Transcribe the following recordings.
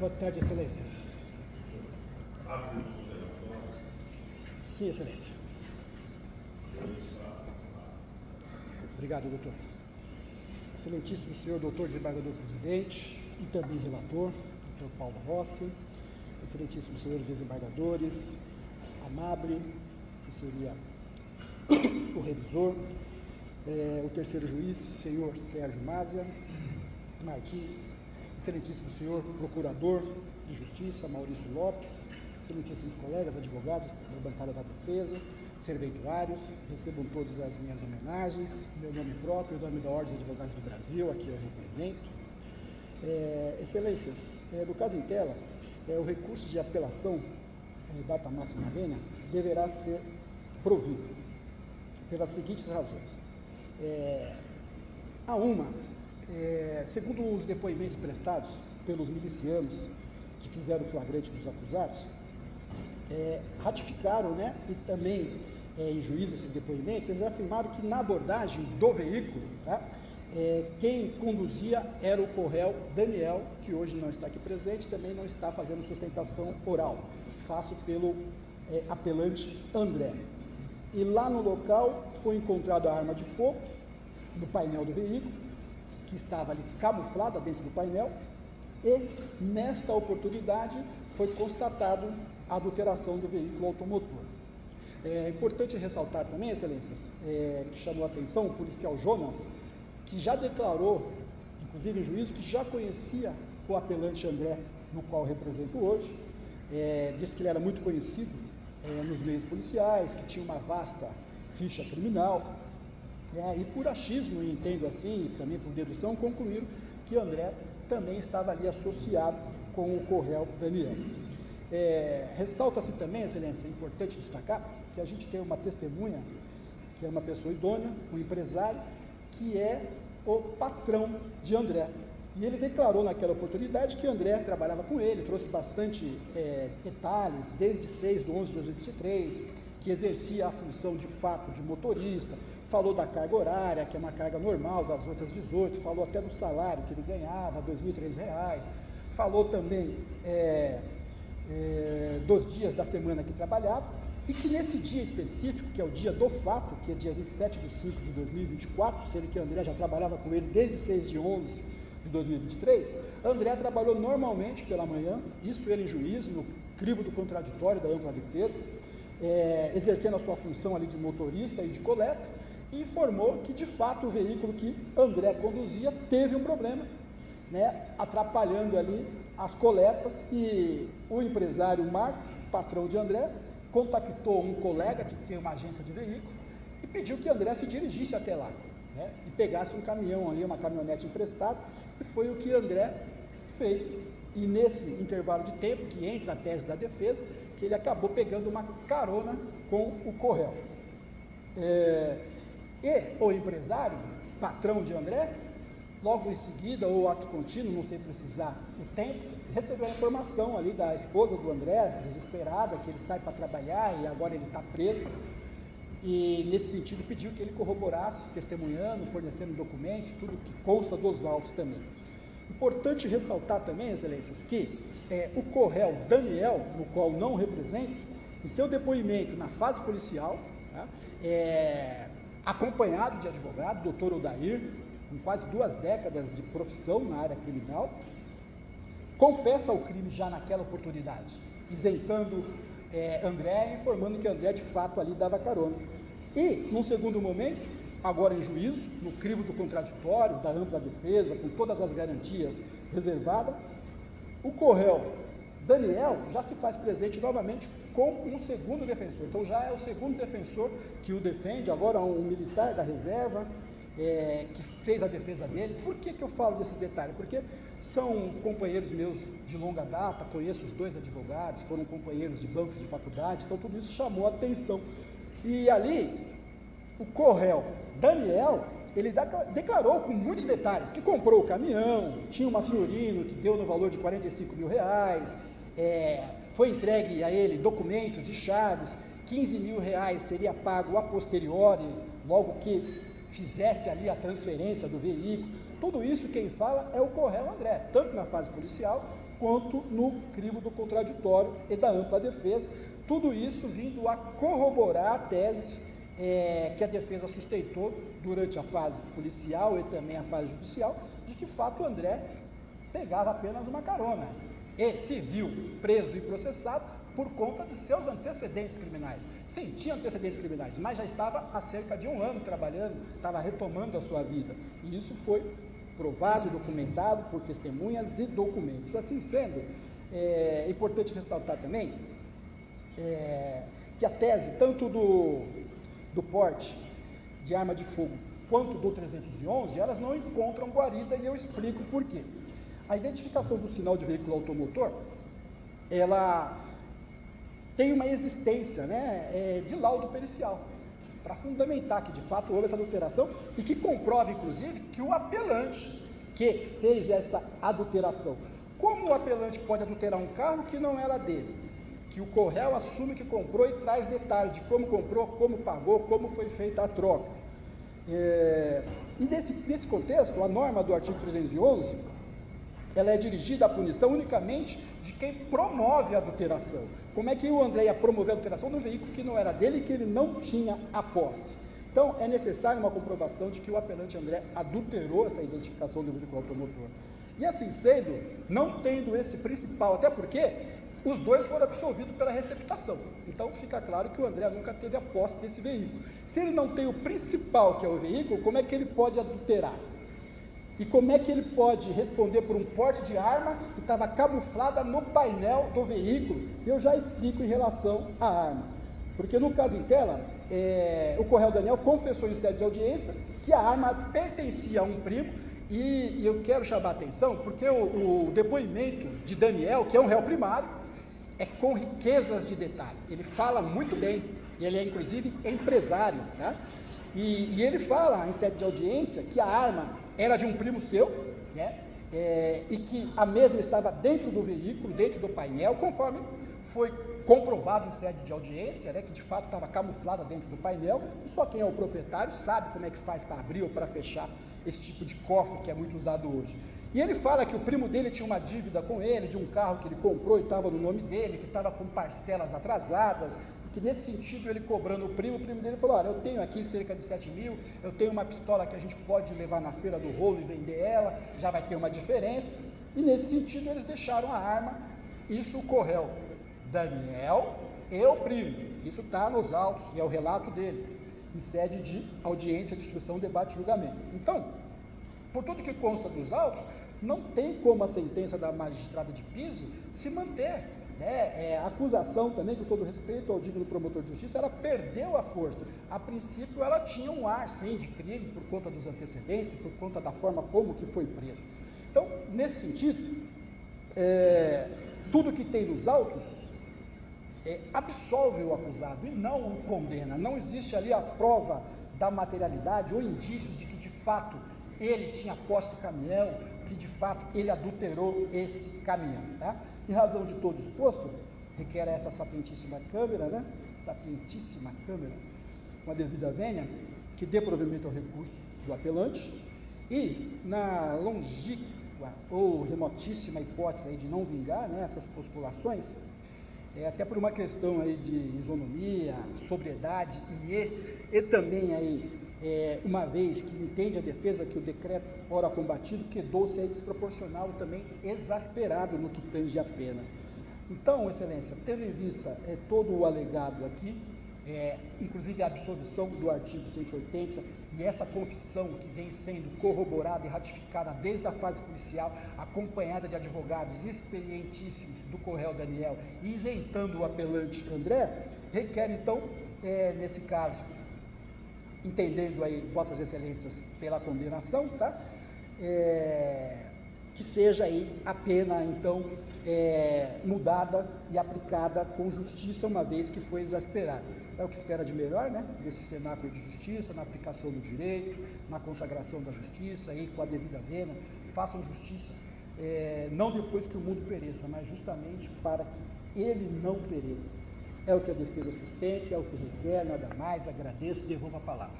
Boa tarde, excelências. Sim, excelência. Obrigado, doutor. Excelentíssimo senhor doutor desembargador-presidente e também relator, doutor Paulo Rossi, excelentíssimos senhores desembargadores, amable, que seria o revisor, o terceiro juiz, senhor Sérgio Mazia Martins, excelentíssimo senhor procurador de justiça, Maurício Lopes, excelentíssimos colegas, advogados da bancada da defesa, serventuários, recebam todas as minhas homenagens, meu nome próprio, o nome da Ordem dos Advogados do Brasil, aqui eu represento. Excelências, no caso em tela, o recurso de apelação data máxima vênia deverá ser provido pelas seguintes razões. Segundo os depoimentos prestados pelos milicianos que fizeram o flagrante dos acusados, ratificaram, né, e também em juízo esses depoimentos, eles afirmaram que na abordagem do veículo, tá, quem conduzia era o coréu Daniel, que hoje não está aqui presente, também não está fazendo sustentação oral, faço pelo apelante André. E lá no local foi encontrada a arma de fogo no painel do veículo, que estava ali camuflada dentro do painel, e nesta oportunidade foi constatado a adulteração do veículo automotor. É importante ressaltar também, excelências, que chamou a atenção o policial Jonas, que já declarou, inclusive em juízo, que já conhecia o apelante André, no qual represento hoje, disse que ele era muito conhecido nos meios policiais, que tinha uma vasta ficha criminal, e por achismo, e entendo assim, e também por dedução, concluíram que André também estava ali associado com o coréu Daniel. Ressalta-se também, excelência, é importante destacar, que a gente tem uma testemunha, que é uma pessoa idônea, um empresário, que é o patrão de André. E ele declarou naquela oportunidade que André trabalhava com ele, trouxe bastante detalhes, desde 6/11/2023, que exercia a função de fato de motorista, falou da carga horária, que é uma carga normal das outras 18, falou até do salário que ele ganhava, R$ 2.300, falou também dos dias da semana que trabalhava, e que nesse dia específico, que é o dia do fato, que é dia 27/5/2024, sendo que André já trabalhava com ele desde 6/11/2023, André trabalhou normalmente pela manhã, isso ele em juízo, no crivo do contraditório da ampla defesa, exercendo a sua função ali de motorista e de coleta, e informou que de fato o veículo que André conduzia teve um problema, né, atrapalhando ali as coletas, e o empresário Marcos, patrão de André, contactou um colega que tem uma agência de veículo e pediu que André se dirigisse até lá, né, e pegasse um caminhão ali, uma caminhonete emprestada, e foi o que André fez. E nesse intervalo de tempo, que entra a tese da defesa, que ele acabou pegando uma carona com o coréu. E o empresário, patrão de André, logo em seguida, ou ato contínuo, não sei precisar o tempo, recebeu a informação ali da esposa do André, desesperada, que ele sai para trabalhar e agora ele está preso, e nesse sentido pediu que ele corroborasse, testemunhando, fornecendo documentos, tudo que consta dos autos também. Importante ressaltar também, excelências, que o coréu Daniel, no qual não represento, em seu depoimento na fase policial, tá, acompanhado de advogado, doutor Odair, com quase 2 décadas de profissão na área criminal, confessa o crime já naquela oportunidade, isentando André, informando que André de fato ali dava carona. E, num segundo momento, agora em juízo, no crivo do contraditório, da ampla defesa, com todas as garantias reservadas, o coréu Daniel já se faz presente novamente com um segundo defensor. Então já é o segundo defensor que o defende, agora um militar da reserva, que fez a defesa dele. Por que eu falo desses detalhes? Porque são companheiros meus de longa data, conheço os 2 advogados, foram companheiros de banco de faculdade, então tudo isso chamou a atenção. E ali, o coréu Daniel, ele declarou com muitos detalhes que comprou o caminhão, tinha uma Fiorino que deu no valor de R$45 mil, foi entregue a ele documentos e chaves, R$15 mil seria pago a posteriori, logo que fizesse ali a transferência do veículo. Tudo isso quem fala é o coréu André, tanto na fase policial quanto no crivo do contraditório e da ampla defesa. Tudo isso vindo a corroborar a tese que a defesa sustentou durante a fase policial e também a fase judicial, de que, de fato, o André pegava apenas uma carona e se viu preso e processado por conta de seus antecedentes criminais. Sim, tinha antecedentes criminais, mas já estava há cerca de 1 ano trabalhando, estava retomando a sua vida. E isso foi provado e documentado por testemunhas e documentos. Assim sendo, é importante ressaltar também que a tese, tanto do porte de arma de fogo quanto do 311, elas não encontram guarida, e eu explico por quê. A identificação do sinal de veículo automotor, ela tem uma existência, de laudo pericial, para fundamentar que de fato houve essa adulteração e que comprova, inclusive, que o apelante que fez essa adulteração. Como o apelante pode adulterar um carro que não era dele? Que o corréu assume que comprou e traz detalhes de como comprou, como pagou, como foi feita a troca. E nesse contexto, a norma do artigo 311, ela é dirigida à punição unicamente de quem promove a adulteração. Como é que o André ia promover a adulteração de um veículo que não era dele e que ele não tinha a posse? Então, é necessário uma comprovação de que o apelante André adulterou essa identificação do veículo automotor. E assim sendo, não tendo esse principal, até porque os dois foram absolvidos pela receptação. Então, fica claro que o André nunca teve a posse desse veículo. Se ele não tem o principal, que é o veículo, como é que ele pode adulterar? E como é que ele pode responder por um porte de arma que estava camuflada no painel do veículo? Eu já explico em relação à arma. Porque no caso em tela, o Corréu Daniel confessou em sede de audiência que a arma pertencia a um primo, e eu quero chamar a atenção porque o depoimento de Daniel, que é um réu primário, é com riquezas de detalhe. Ele fala muito bem, ele é inclusive empresário, né? E ele fala em sede de audiência que a arma era de um primo seu, né? E que a mesma estava dentro do veículo, dentro do painel, conforme foi comprovado em sede de audiência, né, que de fato estava camuflada dentro do painel, e só quem é o proprietário sabe como é que faz para abrir ou para fechar esse tipo de cofre que é muito usado hoje. E ele fala que o primo dele tinha uma dívida com ele, de um carro que ele comprou e estava no nome dele, que estava com parcelas atrasadas, que nesse sentido ele cobrando o primo dele falou, olha, eu tenho aqui cerca de 7 mil, eu tenho uma pistola que a gente pode levar na feira do rolo e vender ela, já vai ter uma diferença, e nesse sentido eles deixaram a arma. Isso ocorreu Daniel e o primo, isso está nos autos, e é o relato dele, em sede de audiência de instrução, debate e julgamento. Então, por tudo que consta dos autos, não tem como a sentença da magistrada de piso se manter. A acusação também, com todo respeito ao digno promotor de justiça, ela perdeu a força. A princípio ela tinha um ar, sim, de crime, por conta dos antecedentes, por conta da forma como que foi presa. Então, nesse sentido, tudo que tem nos autos absolve o acusado e não o condena. Não existe ali a prova da materialidade ou indícios de que de fato ele tinha posto o caminhão, que de fato ele adulterou esse caminhão, tá? Em razão de todo exposto, requer essa sapientíssima Câmara, com a devida vênia, que dê provimento ao recurso do apelante, e na longínqua ou remotíssima hipótese aí de não vingar, essas postulações, até por uma questão aí de isonomia, sobriedade e também aí, uma vez que entende a defesa que o decreto ora combatido quedou-se aí desproporcional e também exasperado no que tange a pena. Então, excelência, tendo em vista todo o alegado aqui, inclusive a absolvição do artigo 180 e essa confissão que vem sendo corroborada e ratificada desde a fase policial, acompanhada de advogados experientíssimos do Corréu Daniel, isentando o apelante André, requer então, nesse caso, entendendo aí vossas excelências pela condenação, tá? Que seja aí a pena então mudada e aplicada com justiça, uma vez que foi exasperada. É o que espera de melhor, desse cenáculo de justiça, na aplicação do direito, na consagração da justiça, aí com a devida vênia, façam justiça, não depois que o mundo pereça, mas justamente para que ele não pereça. É o que a defesa sustenta, é o que requer, nada mais. Agradeço, devolvo a palavra.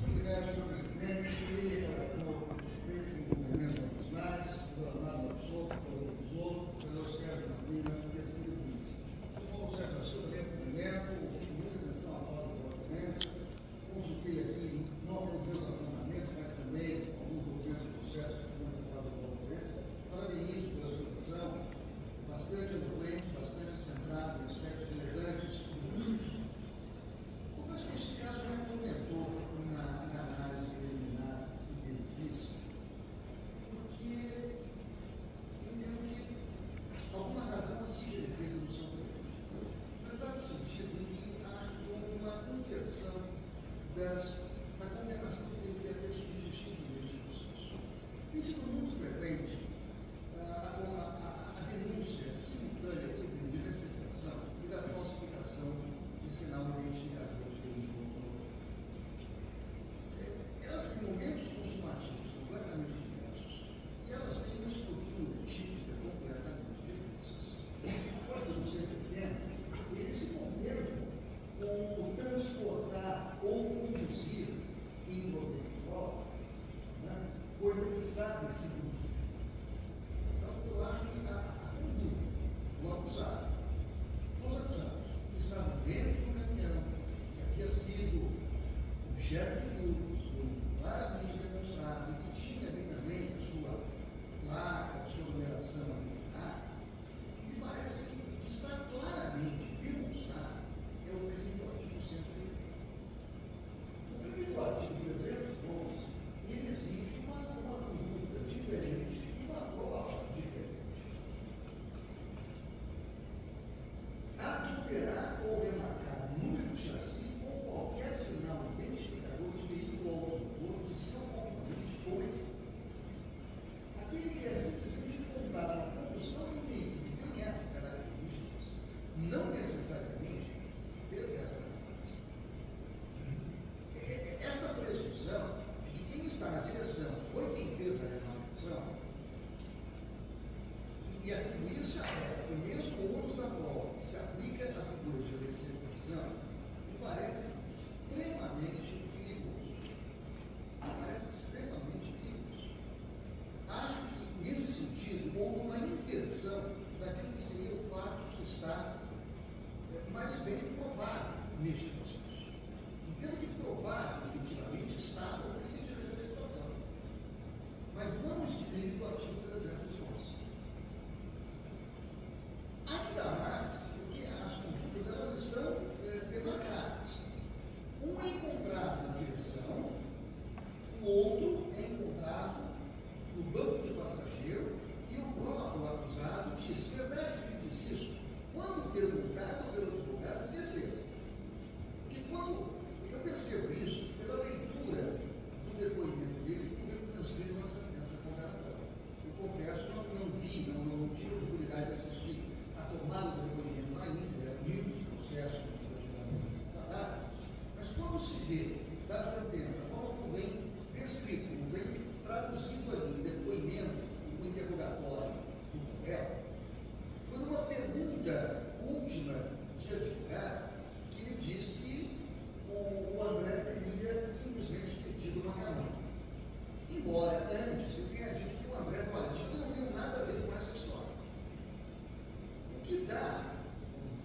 Obrigado, senhor presidente. Com respeito ao movimento acusado, situação me parece extremamente perigoso. Acho que, nesse sentido, houve uma inversão daquilo que seria o fato que está mais bem provado neste processo. E pelo que provado, efetivamente, está o crime de receptação. Mas não este crime do artigo 311. Ainda mais porque as condutas elas estão demarcadas. Um é encontrado na direção, o outro é encontrado no banco de passageiro e o próprio acusado diz, verdade que ele diz isso, quando perguntado pelo advogado de defesa. Porque quando eu percebo isso, pela leitura do depoimento dele, que veio transcrito uma sentença condenatória. Eu confesso, não vi, não tive a oportunidade de assistir a tomada do depoimento na íntegra, muitos processos de julgamento de salário, mas quando se vê da sentença, a forma como vem descrito, como vem traduzido ali o depoimento, o interrogatório do réu, foi uma pergunta última de advogado que ele diz que o André teria simplesmente pedido uma carona. Embora antes eu tenha dito que o André falou, eu não tenho nada a ver com essa história. O que dá,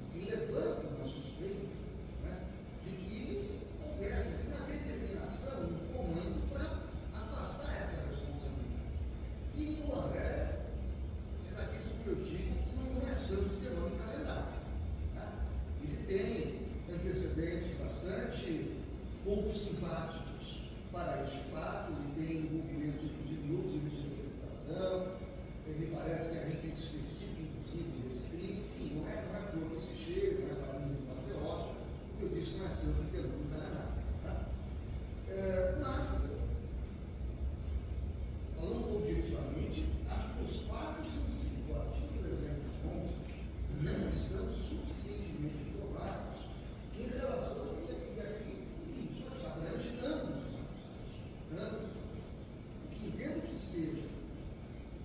se levanta uma suspeita, né, de que houvesse uma determinação, um comando para afastar essa responsabilidade. E o André é daqueles que eu digo que não é santo de nome em calendário. Né? Ele tem antecedentes bastante pouco simpáticos para este fato, ele tem envolvimentos, inclusive, em outros níveis de receptação, me parece que a receita específica, inclusive, desse crime, enfim, não é flor que se chega, não é farinha de fazer ótimo, o que eu disse não é santo de nome em calendário. Tá? Mas, falando objetivamente, acho que os fatos em si, do artigo 311, não estão suficientemente provados em relação ao que aqui, enfim, isso já abrange ambos os acusados. O que entendo que esteja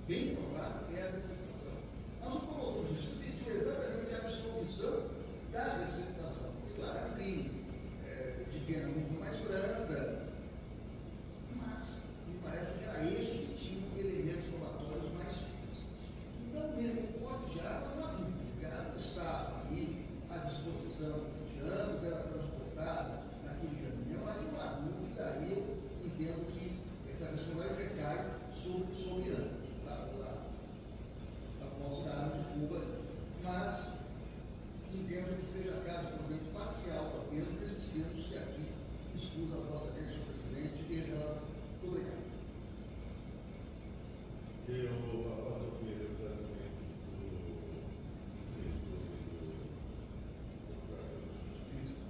bem provado é a receptação. Mas o promotor de justiça pediu exatamente a absolvição da receptação. E claro, é um crime de pena muito mais branda, mas me parece que era este que tinha elementos probatórios mais firmes. Então, mesmo o porte de arma não há dúvida, ela não estava ali à disposição de ambos, era transportada naquele caminhão, aí não há dúvida, aí eu entendo que essa responsabilidade recai sobre ambos, após a arma de fuga ali. Mas entendo que seja caso, provavelmente, parcial apenas desses termos que aqui excusa a vossa vez, senhor presidente, e ela. Muito obrigado. Eu, após ouvir os argumentos do professor do Procurador de Justiça,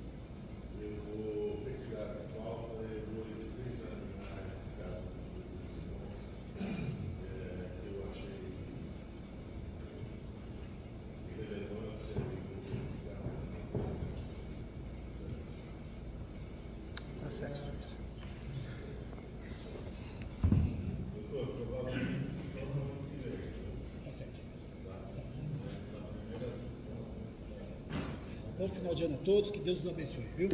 eu vou retirar a falta e vou examinar esse caso dos irmãos, que eu achei irrelevância e Tá certo, Felício. Tá certo. Bom final de ano a todos, que Deus os abençoe, viu?